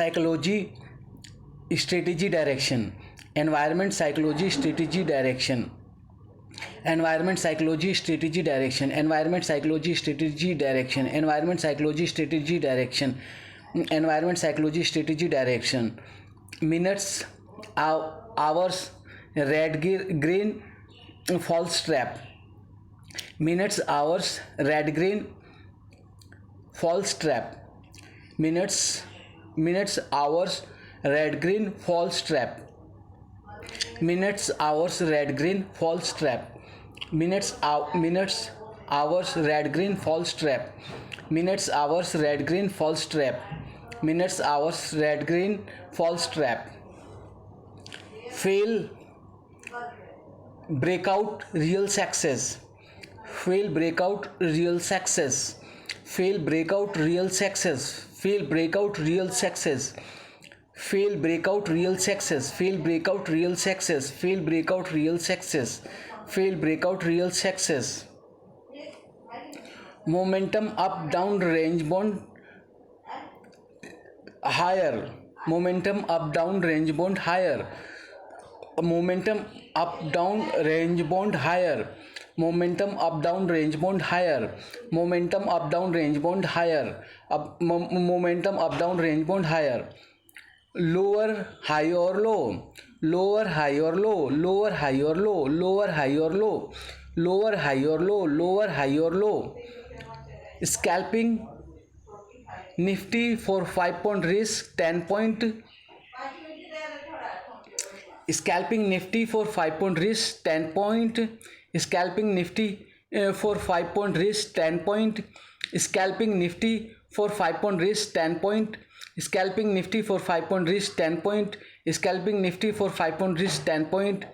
psychology strategy direction, environment psychology strategy direction, environment psychology strategy direction, environment psychology strategy direction, environment psychology strategy direction, environment psychology strategy direction, minutes, hours, red green false trap, minutes, hours, red green false trap, minutes, hours, red green false trap, minutes, hours, red green false trap, minutes, hours, red green false trap, minutes, hours, red green false trap, minutes, hours, red green false trap, fail, breakout, real success, fail, breakout, real success, fail, breakout, real success, fail, breakout, real success, fail, breakout, real success, fail, breakout, real success, fail, breakout, real success, fail, breakout, real success, momentum up down range bound higher, momentum up down range bound higher, momentum up down range bound higher, momentum up down range bound higher, momentum up down range bound higher, momentum up down range bound higher, lower high or low, lower high or low, lower high or low, lower high or low, lower high or low, lower high or low, scalping nifty for 5 point risk 10 point, scalping nifty for 5 point risk 10 point, scalping nifty for 5 point risk 10 point, scalping nifty for 5 point risk 10 point, scalping nifty for 5 point risk 10 point, scalping nifty for 5 point risk 10 point,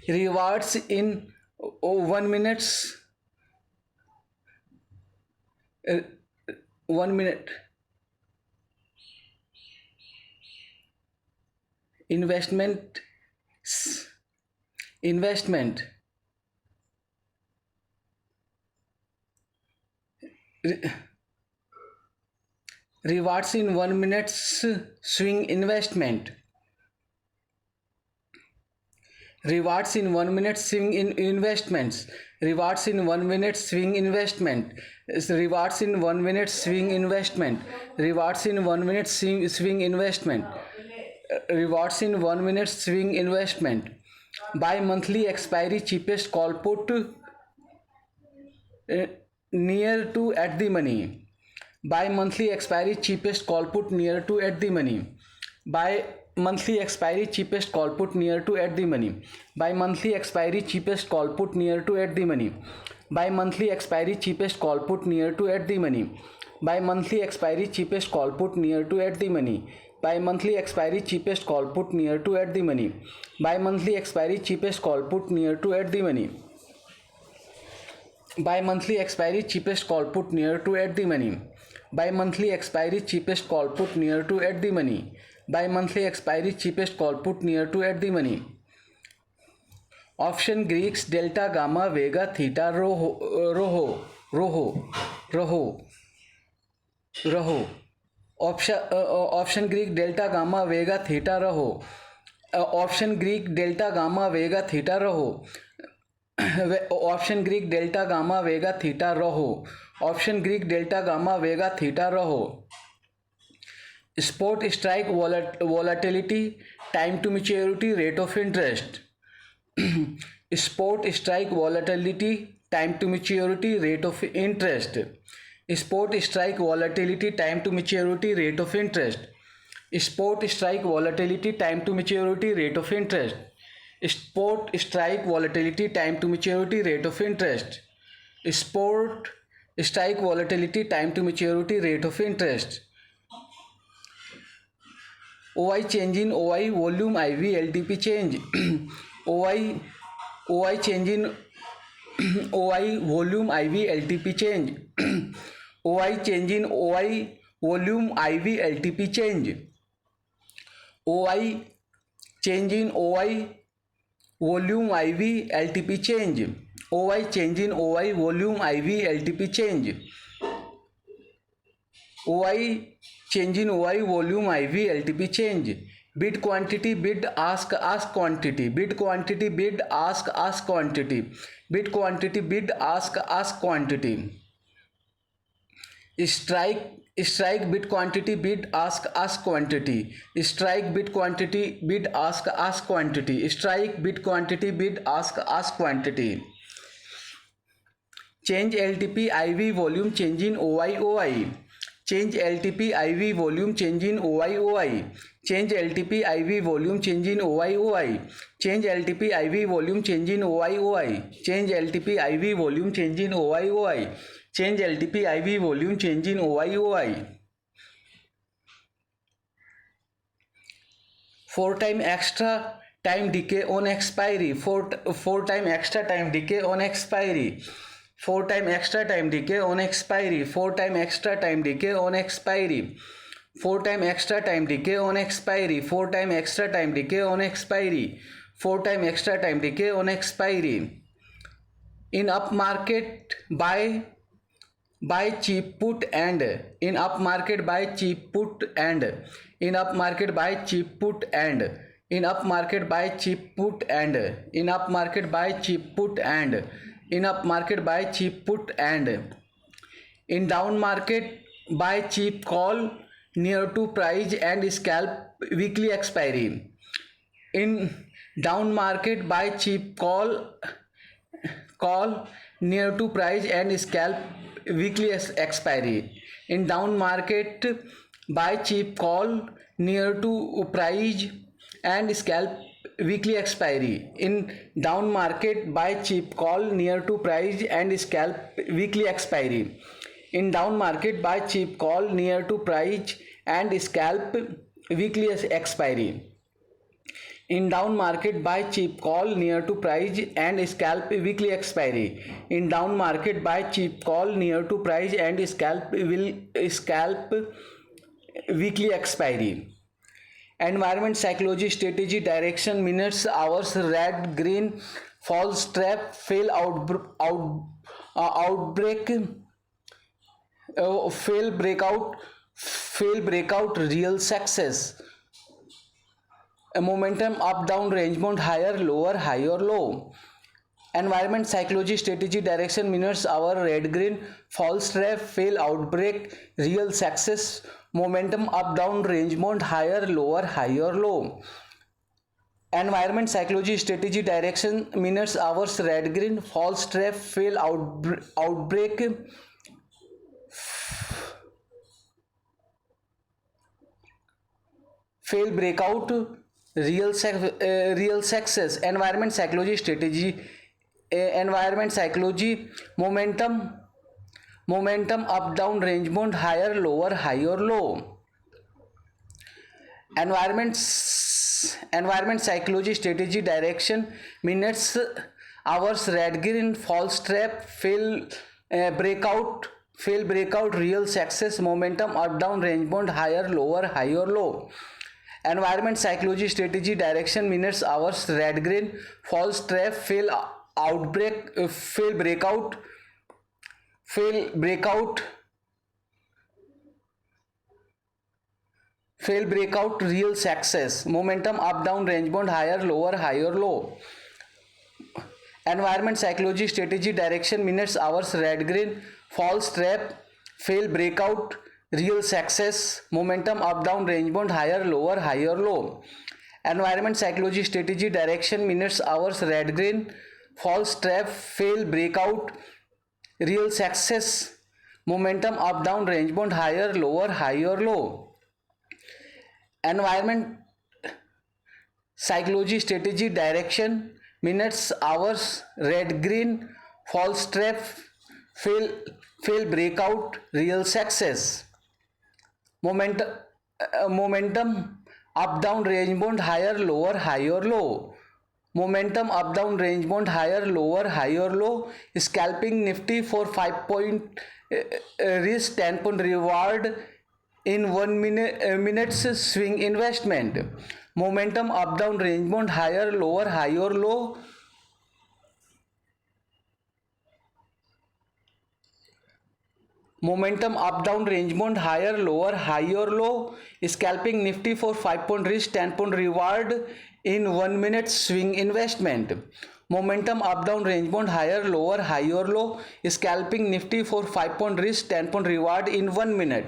rewards in 1 minutes, 1 minute, investment, investment, rewards in 1 minute swing investment, rewards in 1 minute swing in investments, rewards in 1 minute swing investment, rewards in 1 minute swing investment, rewards in 1 minute swing investment, rewards in 1 minute swing investment, buy monthly expiry cheapest call put near to at the money, buy monthly expiry cheapest call put near to at the money, buy monthly expiry cheapest call put near to at the money, buy monthly expiry cheapest call put near to at the money, buy monthly expiry cheapest call put near to at the money, buy monthly expiry cheapest call put near to at the money, buy monthly expiry cheapest call put near to at the money, buy monthly expiry cheapest call put near to at the money, buy monthly expiry cheapest call put near to at the money, buy monthly expiry cheapest call put near to at the money, buy monthly expiry cheapest call put near to at the money, option Greeks delta gamma vega theta roho option Greek delta gamma vega theta roho, option Greek delta gamma vega theta roho, option Greek delta gamma vega theta roho, option Greek delta gamma vega theta roho, spot strike volatility time to maturity rate of interest, spot strike volatility time to maturity rate of interest, spot strike volatility time to maturity rate of interest, spot strike volatility time to maturity rate of interest, spot strike volatility time to maturity rate of interest, spot strike volatility time to maturity rate of interest, OI change in OI volume IV LTP change OI change in OI volume IV LTP change OI change in OI volume IV LTP change OI change in OI volume IV LTP change OI change in OI volume IV LTP change OI change in OI, volume, IV, LTP change. Bid quantity, bid ask, ask quantity, bid quantity, bid ask, ask quantity, bid quantity, bid ask, ask quantity. Strike bid quantity, bid ask, ask quantity. Strike bid quantity, bid ask, ask quantity. Strike bid quantity, bid ask, ask quantity. Change LTP IV volume, change in OI. Change LTP IV volume, change in OI. Change LTP IV volume, change in OI. Change LTP IV volume, change in OI. Change LTP IV volume, change in OI. Change LTP IV volume, change in OI. 4 time extra time decay on expiry. 4 time extra time decay on expiry. 4 time extra time decay on expiry. 4 time extra time decay on expiry. 4 time extra time decay on expiry. 4 time extra time decay on expiry. 4 time extra time decay on expiry. In up market, buy cheap put and in up market, buy cheap put and in up market, buy cheap put and in up market, buy cheap put and in up market, buy cheap put and in up market, buy cheap put and in down market, buy cheap call near to price and scalp weekly expiry. In down market, buy cheap call near to price and scalp weekly expiry. In down market, buy cheap call near to price and scalp weekly expiry. In down market, buy cheap call near to price and scalp weekly expiry. In down market, buy cheap call near to price and scalp weekly expiry. In down market, buy cheap call near to price and scalp weekly expiry. In down market, buy cheap call near to price and scalp weekly expiry. Environment, psychology, strategy, direction, minutes, hours, red, green, false trap, fail, outbreak, fail, breakout, real success. A momentum, up, down, range bound, higher, lower, high or low. Environment, psychology, strategy, direction, minutes, hour, red, green, false trap, fail, outbreak, real success. Momentum, up, down, range bound, higher, lower, high or low. Environment, psychology, strategy, direction, minutes, hours, red, green, false trap, fail, outbreak, fail, breakout, real success. Environment, psychology, strategy, environment, psychology, momentum, up, down, range bound, higher, lower, high or low. Environment, psychology, strategy, direction, minutes, hours, red, green, false trap, fail, breakout, real success. Momentum, up, down, range bound, higher, lower, high or low. Environment, psychology, strategy, direction, minutes, hours, red, green, false trap, fail, outbreak, fail, breakout, real success. Momentum, up, down, range bound, higher, lower, high or low. Environment, psychology, strategy, direction, minutes, hours, red, green, false trap, fail, breakout, real success. Momentum, up, down, range bound, higher, lower, high or low. Environment, psychology, strategy, direction, minutes, hours, red, green, false trap, fail, breakout, real success. Momentum, up, down, range bound, higher, lower, high or low. Environment, psychology, strategy, direction, minutes, hours, red, green, false trap, fail, breakout, real success. Momentum, up, down, range bound, higher, lower, high or low. Momentum, up, down, range bound, higher, lower, high or low. Scalping Nifty for 5 point risk, 10 point reward in 1 minutes swing investment. Momentum, up, down, range bound, higher, lower, high or low. momentum up down range bound higher lower high or low, scalping nifty for 5 point risk 10 point reward in 1 minute swing investment. Momentum up down range bound higher lower high or low, scalping nifty for 5 point risk 10 point reward in 1 minute.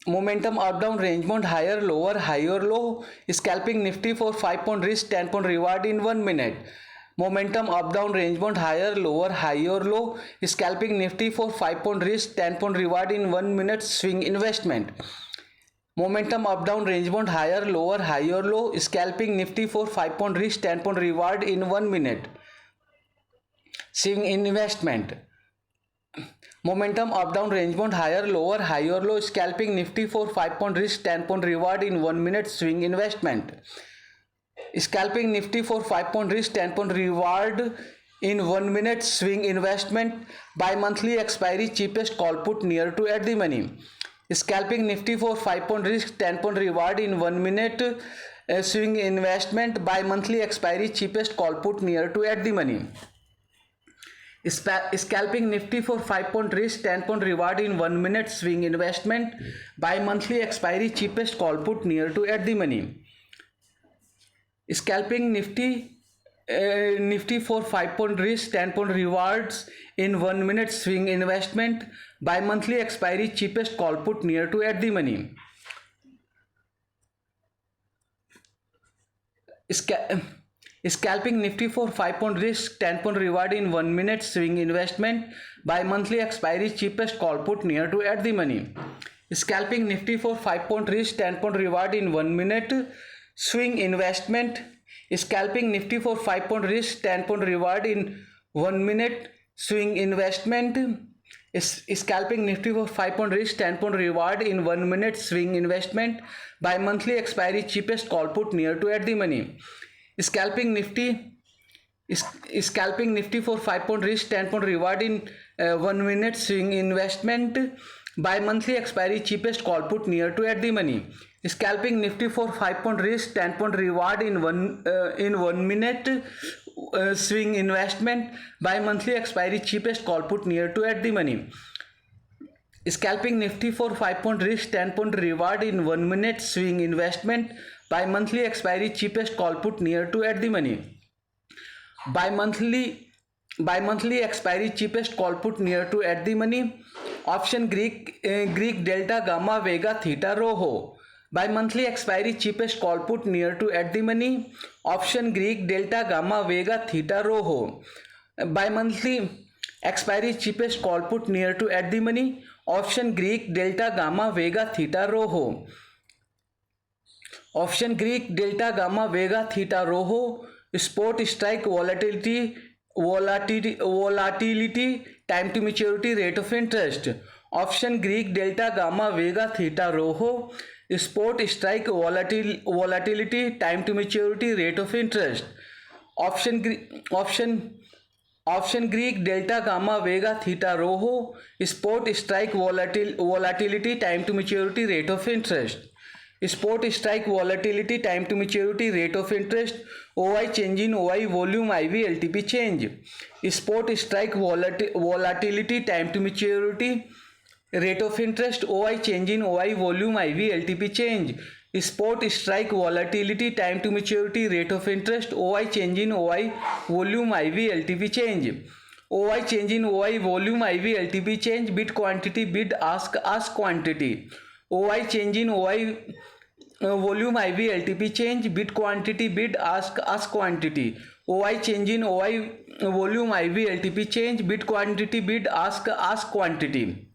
Momentum up down range bound higher lower high or low, scalping nifty for 5 point risk 10 point reward in 1 minute. Momentum up down range bound higher lower high or low, scalping nifty for 5 point risk 10 point reward in 1 minute swing investment. Momentum up down range bound higher lower high or low, scalping nifty for 5 point risk 10 point reward in 1 minute swing investment. Momentum up down range bound higher lower high or low, scalping nifty for 5 point risk 10 point reward in 1 minute swing investment. Scalping nifty for 5 point risk 10 point reward in 1 minute swing investment. By monthly expiry cheapest call put near to at the money. Scalping nifty for 5 point risk 10 point reward in 1 minute swing investment. By monthly expiry cheapest call put near to at the money. Scalping nifty for 5 point risk 10 point reward in 1 minute swing investment. By monthly expiry cheapest call put near to at the money. Scalping nifty for 5 point risk 10 point rewards in 1 minute swing investment. By monthly expiry cheapest call put near to at the money. Scalping nifty for 5 point risk 10 point reward in 1 minute swing investment. By monthly expiry cheapest call put near to at the money. Scalping nifty for 5 point risk 10 point reward in 1 minute swing investment. Scalping nifty for 5 point risk 10 point reward in 1 minute swing investment. Scalping nifty for 5 point risk 10 point reward in 1 minute swing investment. By monthly expiry cheapest call put near to at the money. Scalping nifty for 5 point risk 10 point reward in 1 minute swing investment. By monthly expiry cheapest call put near to at the money. Scalping nifty for 5 point risk 10 point reward in 1 minute swing investment. By monthly expiry cheapest call put near to at the money. Scalping nifty for 5 point risk 10 point reward in 1 minute swing investment. By monthly expiry cheapest call put near to at the money. By monthly expiry cheapest call put near to at the money. Option Greek delta gamma vega theta rho ho. By monthly expiry cheapest call put near to at the money. Option Greek delta gamma vega theta rho ho. By monthly expiry cheapest call put near to at the money. Option Greek delta gamma vega theta rho ho. Option Greek delta gamma vega theta rho ho. Spot strike volatility, time to maturity, rate of interest. Option Greek delta gamma vega theta rho ho. Spot strike volatility, time to maturity, rate of interest. Option Greek delta gamma vega theta rho ho. Spot strike volatility, time to maturity, rate of interest. Spot strike volatility, time to maturity, rate of interest. OI change in OI volume IV LTP change. Spot strike volatility, time to maturity, rate of interest. OI change in OI volume IV LTP change. Spot strike volatility, time to maturity, rate of interest. OI change in OI volume IV LTP change. OI change in OI volume IV LTP change. Bid quantity, bid ask quantity. OI change in OI volume IV LTP change. Bid quantity, bid ask quantity. OI change in OI volume IV LTP change. Bid quantity, bid ask quantity.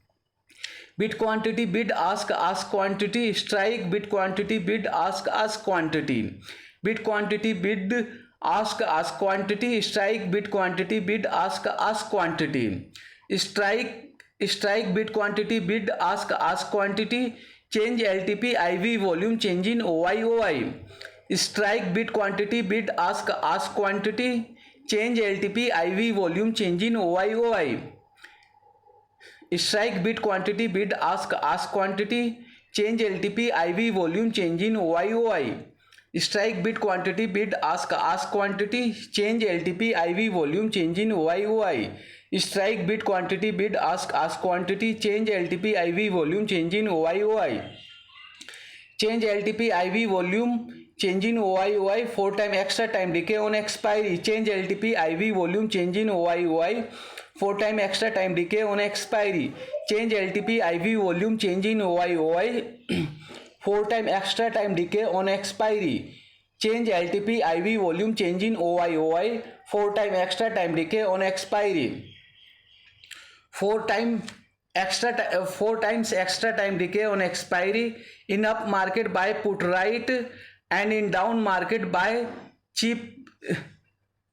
Bid quantity, bid ask quantity. Strike bid quantity, bid ask quantity. Bid quantity, bid ask quantity. Strike bid quantity, bid ask quantity. Strike bid quantity, bid ask quantity. Change LTP IV volume change in OI. Strike bid quantity, bid ask quantity. Change LTP IV volume change in OI. Strike bid quantity, bid ask quantity. Change LTP IV volume change in OI. Strike bid quantity, bid ask quantity. Change LTP IV volume change in OI. strike bid quantity, bid ask quantity, change LTP IV volume, change in OI, change LTP IV volume, change in OI, 4 time extra time decay on expiry, change LTP IV volume, change in OI, 4 time extra time decay on expiry, change LTP IV volume, change in OI, 4 time extra time decay on expiry, change LTP IV volume, change in OI, 4 time extra time decay on expiry, 4 times extra time decay on expiry, in up market buy put right, and in down market buy cheap.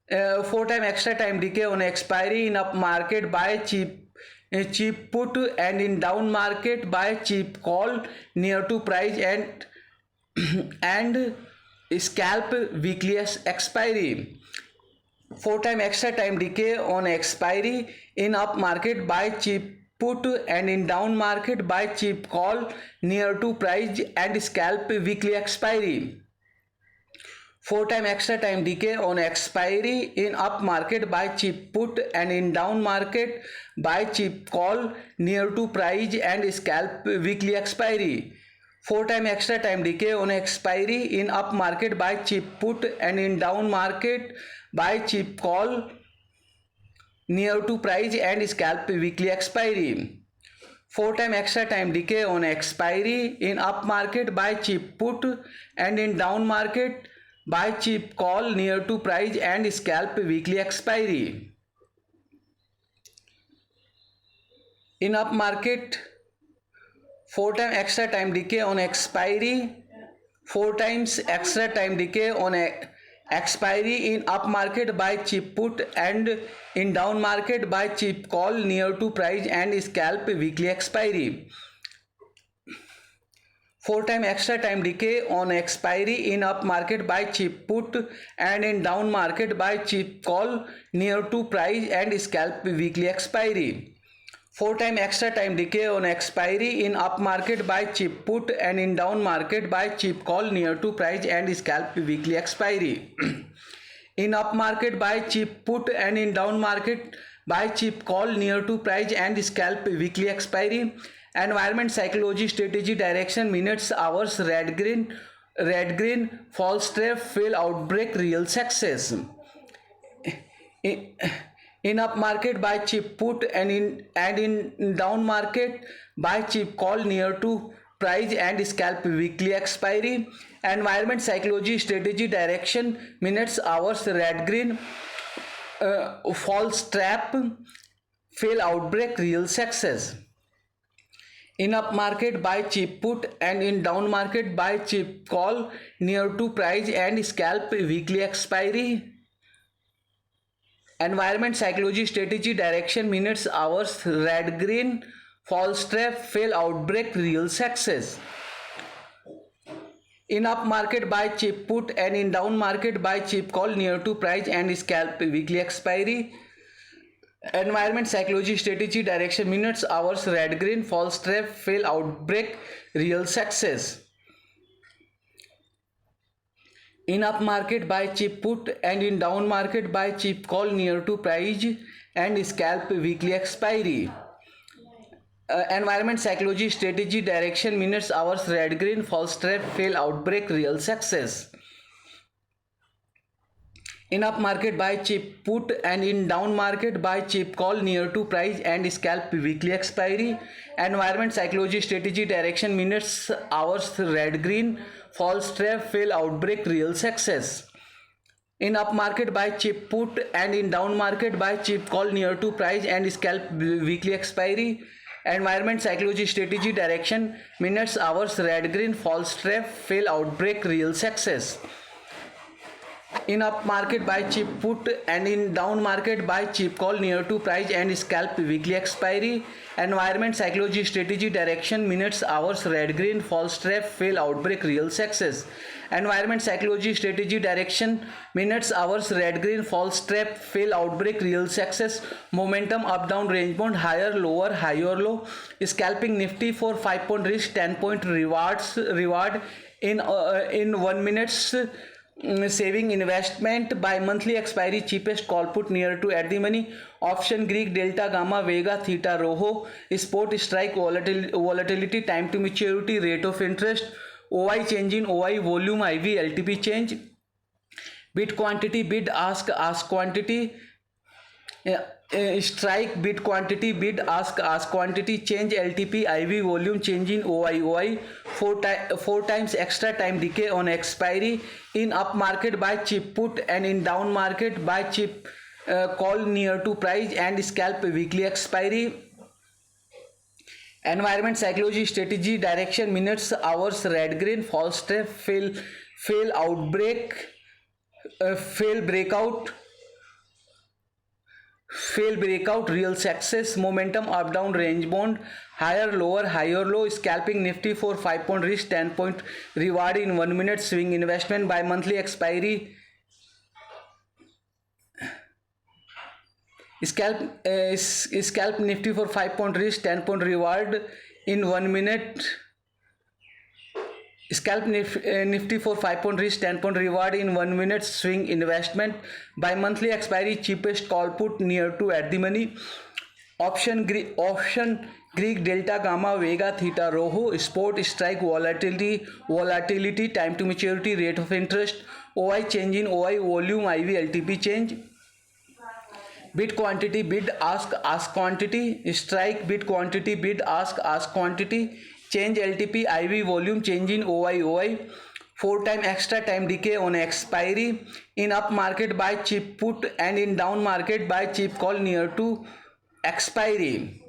4 time extra time decay on expiry, in up market buy cheap put, and in down market buy cheap call near to price and scalp weekly expiry. 4 time extra time decay on expiry, in up market buy cheap put, and in down market buy cheap call near to price and scalp weekly expiry. 4 time extra time decay on expiry, in up market buy cheap put, and in down market buy cheap call near to price and scalp weekly expiry. 4 time extra time decay on expiry, in up market buy cheap put, and in down market buy cheap call near to price and scalp weekly expiry. 4 time extra time decay on expiry, in up market buy cheap put, and in down market buy cheap call near to price and scalp weekly expiry. In up market 4 time extra time decay on expiry, 4 times extra time decay on expiry, in up market buy cheap put, and in down market buy cheap call near to price and scalp weekly expiry. 4 time extra time decay on expiry, in up market buy cheap put, and in down market buy cheap call near to price and scalp weekly expiry. 4 time extra time decay on expiry, in up market buy cheap put, and in down market buy cheap call near to price and scalp weekly expiry. In up market buy cheap put, and in down market buy cheap call near to price and scalp weekly expiry. Environment, psychology, strategy, direction, minutes, hours, red green, false trap, fail, outbreak, real success. In up market buy cheap put, and in down market buy cheap call near to price and scalp weekly expiry. Environment, psychology, strategy, direction, minutes, hours, red green, false trap, fail, outbreak, real success. In up market buy cheap put, and in down market buy cheap call near to price and scalp weekly expiry. Environment, psychology, strategy, direction, minutes, hours, red green, false trap, fail, outbreak, real success. In up market buy cheap put, and in down market buy cheap call near to price and scalp weekly expiry. Environment, psychology, strategy, direction, minutes, hours, red green, false trap, fail, outbreak, real success. In up market buy cheap put, and in down market buy cheap call near to price and scalp weekly expiry. Environment, psychology, strategy, direction, minutes, hours, red green, false trap, fail, outbreak, real success. In up market buy cheap put, and in down market buy cheap call near to price and scalp weekly expiry. Environment, psychology, strategy, direction, minutes, hours, red green, false trap, fail, outbreak, real success. In up market buy cheap put, and in down market buy cheap call near to price and scalp weekly expiry. Environment, psychology, strategy, direction, minutes, hours, red green, false trap, fail, outbreak, real success. In up market buy cheap put, and in down market buy cheap call near to price and scalp weekly expiry. Environment, psychology, strategy, direction, minutes, hours, red green, false trap, fail, outbreak, real success. Environment, psychology, strategy, direction, minutes, hours, red green, false trap, fail, outbreak, real success. Momentum, up down, range bound, higher, lower, high or low. Scalping Nifty for 5 point risk, 10 point reward in 1 minutes saving investment, by monthly expiry, cheapest call put near to at the money. Option Greek, delta, gamma, vega, theta, rho. Spot strike, volatility, time to maturity, rate of interest. OI change in OI, volume, IV, LTP change. Bid quantity, bid ask quantity. Strike, bid quantity, bid ask quantity, change LTP, IV, volume, change in OI. Four times extra time decay on expiry. In up market buy cheap put, and in down market buy cheap call near to price and scalp weekly expiry. Environment, psychology, strategy, direction, minutes, hours, red green, false step, fail outbreak, fail breakout, real success, momentum, up down, range bound, higher low, scalping, nifty for 5-point risk, 10-point reward in 1 minute, swing investment, by monthly expiry. Scalp nifty for 5-point risk, 10-point reward in 1 minute. Scalp nifty for 5-point risk, 10-point reward in 1 minute, swing investment, by monthly expiry, cheapest call put near to at the money. Option Greek, delta, gamma, vega, theta, rho. Spot strike, volatility, time to maturity, rate of interest. OI change in OI, volume, IV, LTP change. Bid quantity, bid ask quantity. Strike, bid quantity, bid ask quantity, change LTP, IV, volume, change in OI. 4 time extra time decay on expiry. In up market buy cheap put, and in down market buy cheap call near to expiry.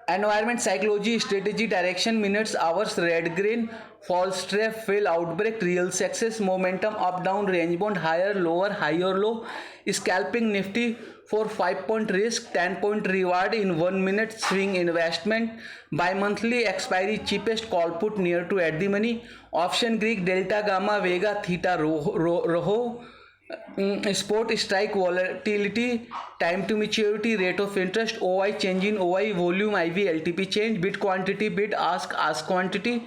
Environment, psychology, strategy, direction, minutes, hours, red green, false trap, fail outbreak, real success, momentum, up down, range bound, higher low, scalping nifty for 5-point risk, 10-point reward in 1 minute, swing investment, by monthly expiry, cheapest call put near to at the money. Option Greek, delta, gamma, vega, theta, rho. Spot strike, volatility, time to maturity, rate of interest. OI change in OI, volume, IV, LTP change. Bid quantity, bid ask quantity.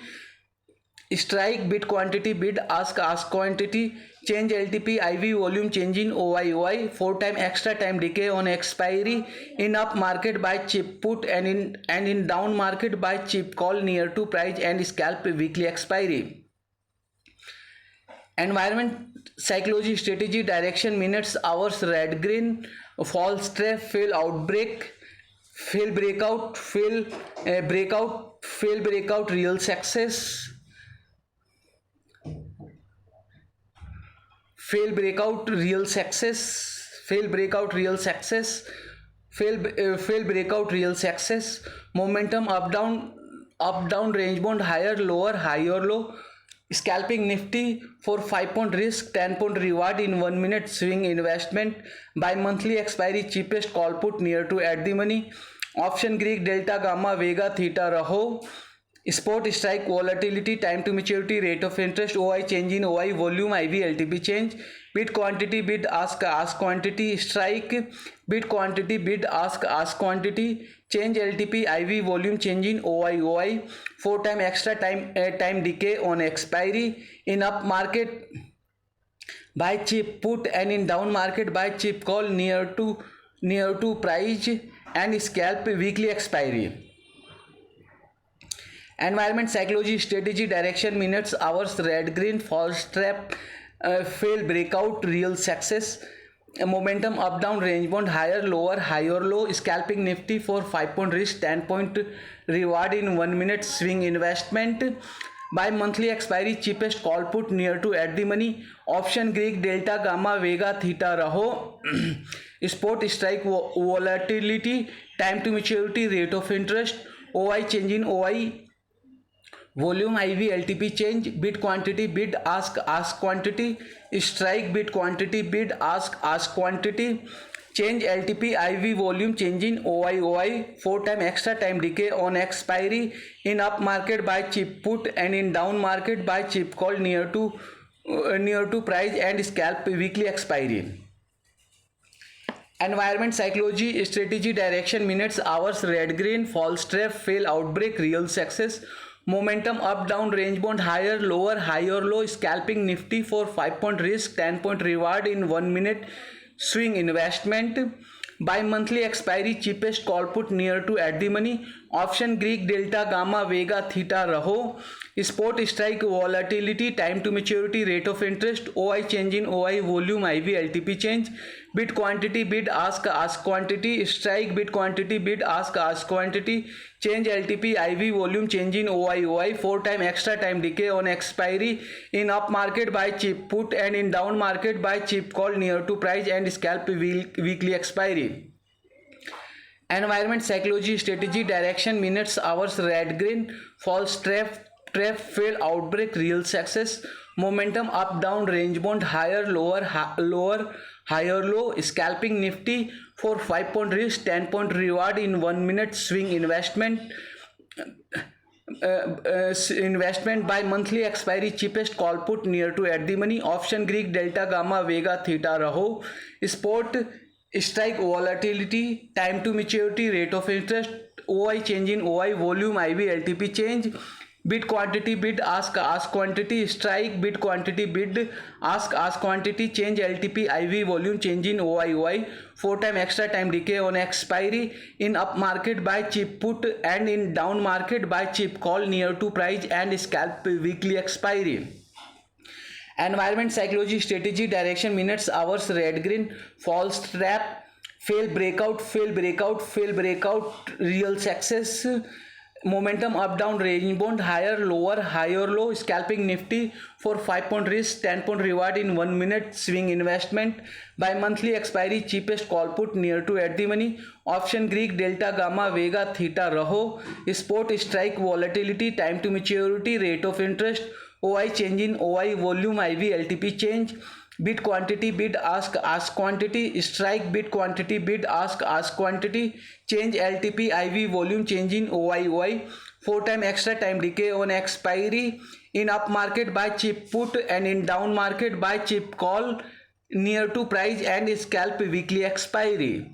Strike, bid quantity, bid ask quantity, change LTP, IV, volume, change in OI. 4 time extra time decay on expiry. In up market buy cheap put, and in down market buy cheap call near to price and scalp weekly expiry. Environment, psychology, strategy, direction, minutes, hours, red green, false trap, fail outbreak, fail breakout, fail breakout, real success, fail breakout, real success, fail breakout, real success, fail breakout, real success, momentum, up down, range bound, higher low, scalping nifty for 5-point risk, 10-point reward in 1 minute, swing investment, by monthly expiry, cheapest call put near to at the money. Option Greek, delta, gamma, vega, theta, rho. Spot strike, volatility, time to maturity, rate of interest. OI change in OI, volume, IV, LTP change. Bid quantity, bid ask quantity. Strike, bid quantity, bid ask quantity, change LTP, IV, volume, change in OI. 4 time extra time decay on expiry. In up market buy cheap put, and in down market buy cheap call near to price and scalp weekly expiry. Environment, psychology, strategy, direction, minutes, hours, red green, false trap, fail breakout, real success, momentum, up down, range bound, higher low, scalping nifty for 5-point risk, 10-point reward in 1 minute, swing investment, by monthly expiry, cheapest call put near to at the money. Option Greek, delta, gamma, vega, theta, rho. Spot strike, volatility, time to maturity, rate of interest. OI change in OI, volume, IV, LTP change. Bid quantity, bid ask quantity. Strike, bid quantity, bid ask quantity, change LTP, IV, volume, change in OI. 4 time extra time decay on expiry. In up market buy cheap put, and in down market buy cheap call near to price and scalp weekly expiry. Environment, psychology, strategy, direction, minutes, hours, red green, false trap, fail outbreak, real success, Momentum up down range bound higher lower high or low scalping nifty for 5-point risk 10-point reward in 1 minute swing investment. By monthly expiry cheapest call put near to at the money. Option Greek delta gamma vega theta raho. Spot strike volatility time to maturity rate of interest. OI change in OI volume IV LTP change. Bid quantity bid ask quantity strike bid quantity bid ask quantity change LTP IV volume change in OI 4 time extra time decay on expiry. In up market buy cheap put and in down market buy cheap call near to price and scalp weekly expiry. Environment psychology strategy direction minutes hours red green false trap fail outbreak real success. Momentum up down range bound higher lower higher low scalping nifty for 5-point risk 10-point reward in 1 minute swing investment. Investment by monthly expiry cheapest call put near to at the money. Option Greek delta gamma vega theta raho. Spot strike volatility time to maturity rate of interest. OI change in OI volume IV LTP change. Bid quantity bid ask quantity strike bid quantity bid ask quantity change LTP IV volume change in OI 4 time extra time decay on expiry. In up market buy cheap put and in down market buy cheap call near to price and scalp weekly expiry. Environment psychology strategy direction minutes hours red green false trap fail breakout real success. Momentum up down range bound higher lower higher low scalping nifty for 5-point risk 10-point reward in 1 minute swing investment. By monthly expiry cheapest call put near to at the money. Option Greek delta gamma vega theta raho. Spot strike volatility time to maturity rate of interest. OI change in OI volume IV LTP change. Bid quantity bid ask quantity strike bid quantity bid ask quantity change LTP IV volume change in OI 4 time extra time decay on expiry. In up market buy cheap put and in down market buy cheap call near to price and scalp weekly expiry.